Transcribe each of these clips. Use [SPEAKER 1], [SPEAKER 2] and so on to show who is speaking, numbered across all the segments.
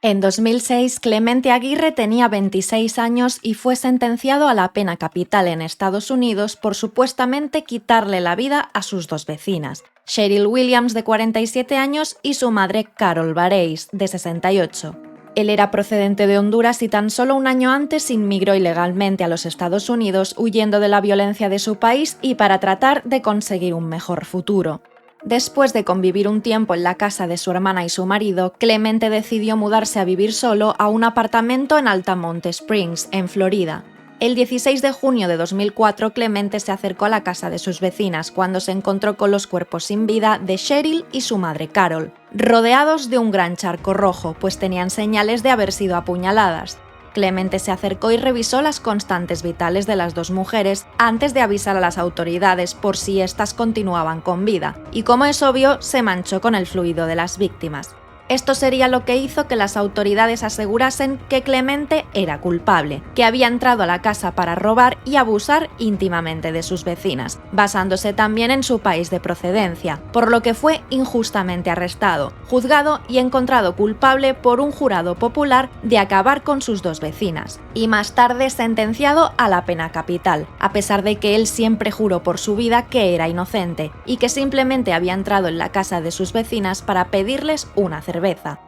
[SPEAKER 1] En 2006, Clemente Aguirre tenía 26 años y fue sentenciado a la pena capital en Estados Unidos por supuestamente quitarle la vida a sus dos vecinas, Cheryl Williams, de 47 años, y su madre Carol Bareis, de 68. Él era procedente de Honduras y tan solo un año antes inmigró ilegalmente a los Estados Unidos huyendo de la violencia de su país y para tratar de conseguir un mejor futuro. Después de convivir un tiempo en la casa de su hermana y su marido, Clemente decidió mudarse a vivir solo a un apartamento en Altamont Springs, en Florida. El 16 de junio de 2004, Clemente se acercó a la casa de sus vecinas cuando se encontró con los cuerpos sin vida de Cheryl y su madre Carol, rodeados de un gran charco rojo, pues tenían señales de haber sido apuñaladas. Clemente se acercó y revisó las constantes vitales de las dos mujeres antes de avisar a las autoridades por si éstas continuaban con vida, y como es obvio, se manchó con el fluido de las víctimas. Esto sería lo que hizo que las autoridades asegurasen que Clemente era culpable, que había entrado a la casa para robar y abusar íntimamente de sus vecinas, basándose también en su país de procedencia, por lo que fue injustamente arrestado, juzgado y encontrado culpable por un jurado popular de acabar con sus dos vecinas, y más tarde sentenciado a la pena capital, a pesar de que él siempre juró por su vida que era inocente y que simplemente había entrado en la casa de sus vecinas para pedirles una cerveza,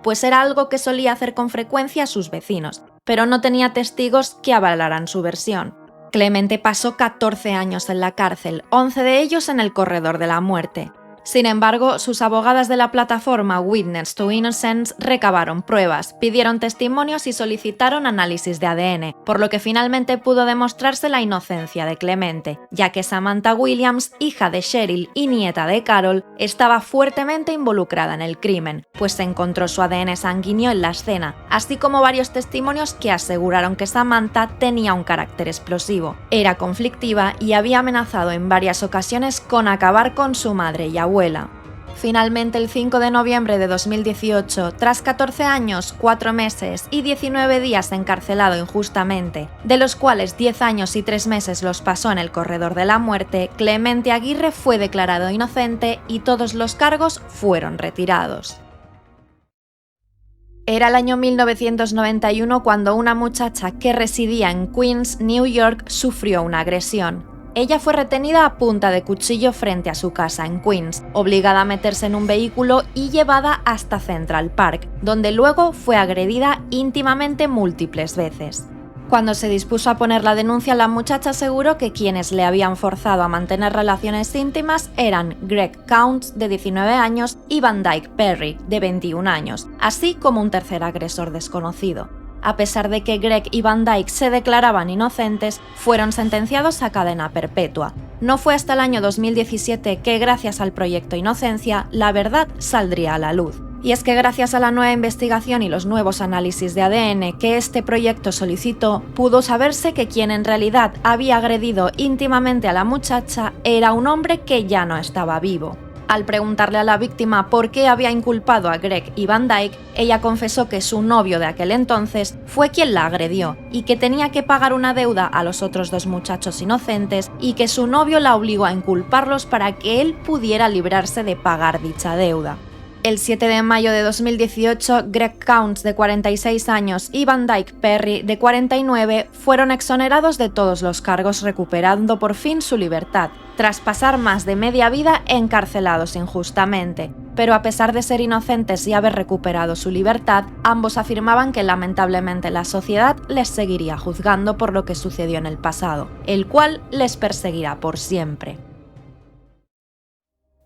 [SPEAKER 1] pues era algo que solía hacer con frecuencia a sus vecinos, pero no tenía testigos que avalaran su versión. Clemente pasó 14 años en la cárcel, 11 de ellos en el corredor de la muerte. Sin embargo, sus abogadas de la plataforma Witness to Innocence recabaron pruebas, pidieron testimonios y solicitaron análisis de ADN, por lo que finalmente pudo demostrarse la inocencia de Clemente, ya que Samantha Williams, hija de Cheryl y nieta de Carol, estaba fuertemente involucrada en el crimen, pues se encontró su ADN sanguíneo en la escena, así como varios testimonios que aseguraron que Samantha tenía un carácter explosivo, era conflictiva y había amenazado en varias ocasiones con acabar con su madre y abuela. Finalmente, el 5 de noviembre de 2018, tras 14 años, 4 meses y 19 días encarcelado injustamente, de los cuales 10 años y 3 meses los pasó en el corredor de la muerte, Clemente Aguirre fue declarado inocente y todos los cargos fueron retirados. Era el año 1991 cuando una muchacha que residía en Queens, New York, sufrió una agresión. Ella fue retenida a punta de cuchillo frente a su casa en Queens, obligada a meterse en un vehículo y llevada hasta Central Park, donde luego fue agredida íntimamente múltiples veces. Cuando se dispuso a poner la denuncia, la muchacha aseguró que quienes le habían forzado a mantener relaciones íntimas eran Greg Counts, de 19 años, y Van Dyke Perry, de 21 años, así como un tercer agresor desconocido. A pesar de que Greg y Van Dyke se declaraban inocentes, fueron sentenciados a cadena perpetua. No fue hasta el año 2017 que, gracias al proyecto Inocencia, la verdad saldría a la luz. Y es que gracias a la nueva investigación y los nuevos análisis de ADN que este proyecto solicitó, pudo saberse que quien en realidad había agredido íntimamente a la muchacha era un hombre que ya no estaba vivo. Al preguntarle a la víctima por qué había inculpado a Greg y Van Dyke, ella confesó que su novio de aquel entonces fue quien la agredió y que tenía que pagar una deuda a los otros dos muchachos inocentes y que su novio la obligó a inculparlos para que él pudiera librarse de pagar dicha deuda. El 7 de mayo de 2018, Greg Counts, de 46 años, y Van Dyke Perry, de 49, fueron exonerados de todos los cargos, recuperando por fin su libertad, tras pasar más de media vida encarcelados injustamente. Pero a pesar de ser inocentes y haber recuperado su libertad, ambos afirmaban que lamentablemente la sociedad les seguiría juzgando por lo que sucedió en el pasado, el cual les perseguirá por siempre.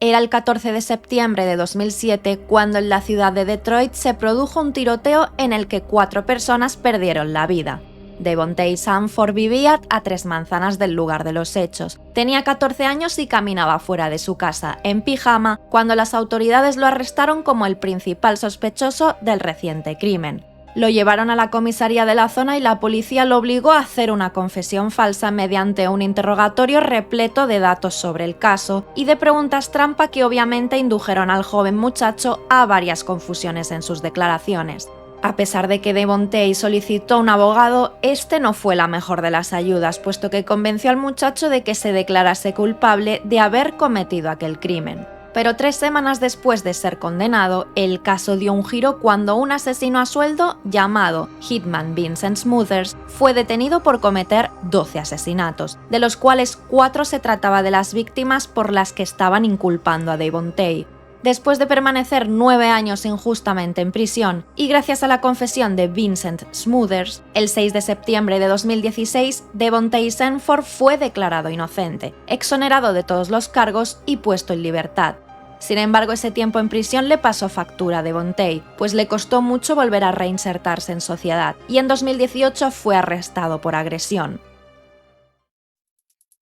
[SPEAKER 1] Era el 14 de septiembre de 2007 cuando en la ciudad de Detroit se produjo un tiroteo en el que 4 personas perdieron la vida. Devontae Sanford vivía a 3 manzanas del lugar de los hechos. Tenía 14 años y caminaba fuera de su casa, en pijama, cuando las autoridades lo arrestaron como el principal sospechoso del reciente crimen. Lo llevaron a la comisaría de la zona y la policía lo obligó a hacer una confesión falsa mediante un interrogatorio repleto de datos sobre el caso y de preguntas trampa que obviamente indujeron al joven muchacho a varias confusiones en sus declaraciones. A pesar de que Devontae solicitó un abogado, este no fue la mejor de las ayudas, puesto que convenció al muchacho de que se declarase culpable de haber cometido aquel crimen. Pero 3 semanas después de ser condenado, el caso dio un giro cuando un asesino a sueldo llamado Hitman Vincent Smothers fue detenido por cometer 12 asesinatos, de los cuales 4 se trataba de las víctimas por las que estaban inculpando a Devontae. Después de permanecer 9 años injustamente en prisión y gracias a la confesión de Vincent Smothers, el 6 de septiembre de 2016, Devontae Sanford fue declarado inocente, exonerado de todos los cargos y puesto en libertad. Sin embargo, ese tiempo en prisión le pasó factura a Devontae, pues le costó mucho volver a reinsertarse en sociedad, y en 2018 fue arrestado por agresión.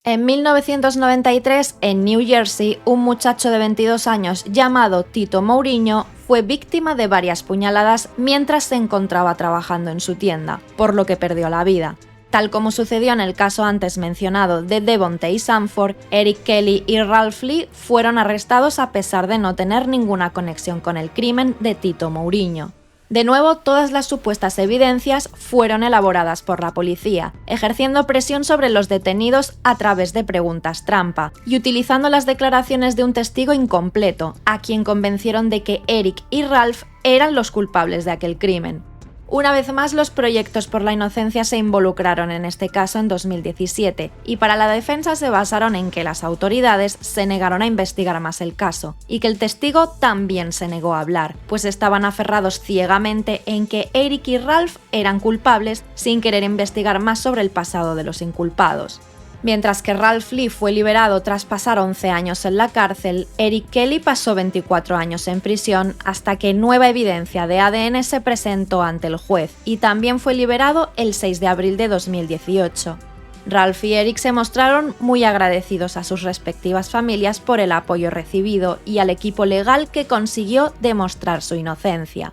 [SPEAKER 1] En 1993, en New Jersey, un muchacho de 22 años llamado Tito Mourinho fue víctima de varias puñaladas mientras se encontraba trabajando en su tienda, por lo que perdió la vida. Tal como sucedió en el caso antes mencionado de Devontae Sanford, Eric Kelly y Ralph Lee fueron arrestados a pesar de no tener ninguna conexión con el crimen de Tito Mourinho. De nuevo, todas las supuestas evidencias fueron elaboradas por la policía, ejerciendo presión sobre los detenidos a través de preguntas trampa y utilizando las declaraciones de un testigo incompleto, a quien convencieron de que Eric y Ralph eran los culpables de aquel crimen. Una vez más, los proyectos por la inocencia se involucraron en este caso en 2017, y para la defensa se basaron en que las autoridades se negaron a investigar más el caso, y que el testigo también se negó a hablar, pues estaban aferrados ciegamente en que Eric y Ralph eran culpables sin querer investigar más sobre el pasado de los inculpados. Mientras que Ralph Lee fue liberado tras pasar 11 años en la cárcel, Eric Kelly pasó 24 años en prisión hasta que nueva evidencia de ADN se presentó ante el juez y también fue liberado el 6 de abril de 2018. Ralph y Eric se mostraron muy agradecidos a sus respectivas familias por el apoyo recibido y al equipo legal que consiguió demostrar su inocencia.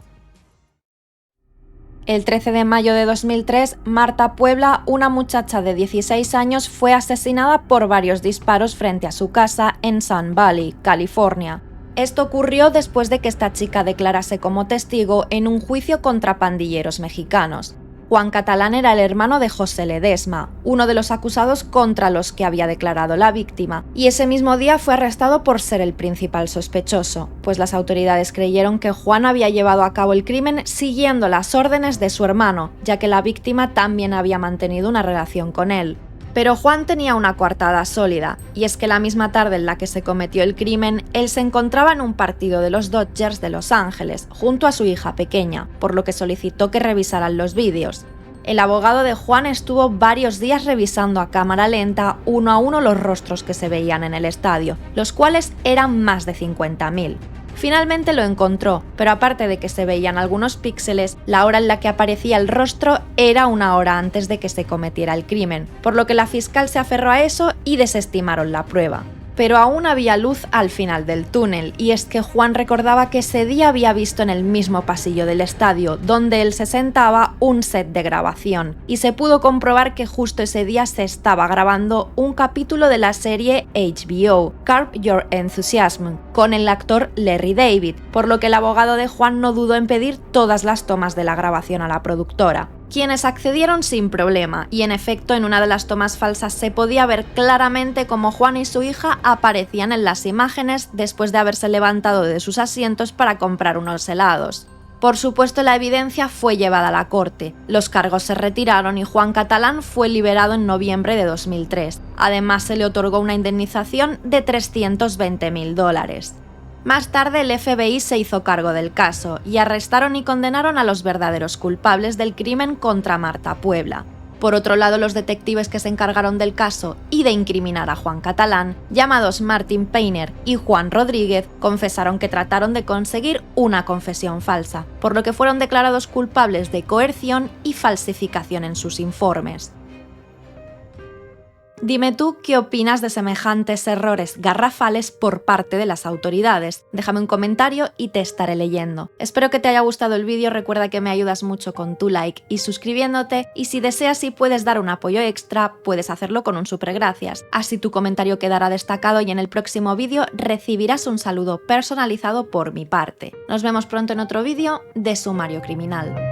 [SPEAKER 1] El 13 de mayo de 2003, Marta Puebla, una muchacha de 16 años, fue asesinada por varios disparos frente a su casa en Sun Valley, California. Esto ocurrió después de que esta chica declarase como testigo en un juicio contra pandilleros mexicanos. Juan Catalán era el hermano de José Ledesma, uno de los acusados contra los que había declarado la víctima, y ese mismo día fue arrestado por ser el principal sospechoso, pues las autoridades creyeron que Juan había llevado a cabo el crimen siguiendo las órdenes de su hermano, ya que la víctima también había mantenido una relación con él. Pero Juan tenía una coartada sólida, y es que la misma tarde en la que se cometió el crimen, él se encontraba en un partido de los Dodgers de Los Ángeles, junto a su hija pequeña, por lo que solicitó que revisaran los vídeos. El abogado de Juan estuvo varios días revisando a cámara lenta uno a uno los rostros que se veían en el estadio, los cuales eran más de 50.000. Finalmente lo encontró, pero aparte de que se veían algunos píxeles, la hora en la que aparecía el rostro era una hora antes de que se cometiera el crimen, por lo que la fiscal se aferró a eso y desestimaron la prueba. Pero aún había luz al final del túnel, y es que Juan recordaba que ese día había visto en el mismo pasillo del estadio, donde él se sentaba, un set de grabación, y se pudo comprobar que justo ese día se estaba grabando un capítulo de la serie HBO, Curb Your Enthusiasm, con el actor Larry David, por lo que el abogado de Juan no dudó en pedir todas las tomas de la grabación a la productora, quienes accedieron sin problema, y en efecto en una de las tomas falsas se podía ver claramente cómo Juan y su hija aparecían en las imágenes después de haberse levantado de sus asientos para comprar unos helados. Por supuesto, la evidencia fue llevada a la corte, los cargos se retiraron y Juan Catalán fue liberado en noviembre de 2003. Además, se le otorgó una indemnización de $320.000. Más tarde el FBI se hizo cargo del caso y arrestaron y condenaron a los verdaderos culpables del crimen contra Marta Puebla. Por otro lado, los detectives que se encargaron del caso y de incriminar a Juan Catalán, llamados Martin Painter y Juan Rodríguez, confesaron que trataron de conseguir una confesión falsa, por lo que fueron declarados culpables de coerción y falsificación en sus informes. Dime tú qué opinas de semejantes errores garrafales por parte de las autoridades. Déjame un comentario y te estaré leyendo. Espero que te haya gustado el vídeo, recuerda que me ayudas mucho con tu like y suscribiéndote, y si deseas y puedes dar un apoyo extra, puedes hacerlo con un super gracias. Así tu comentario quedará destacado y en el próximo vídeo recibirás un saludo personalizado por mi parte. Nos vemos pronto en otro vídeo de Sumario Criminal.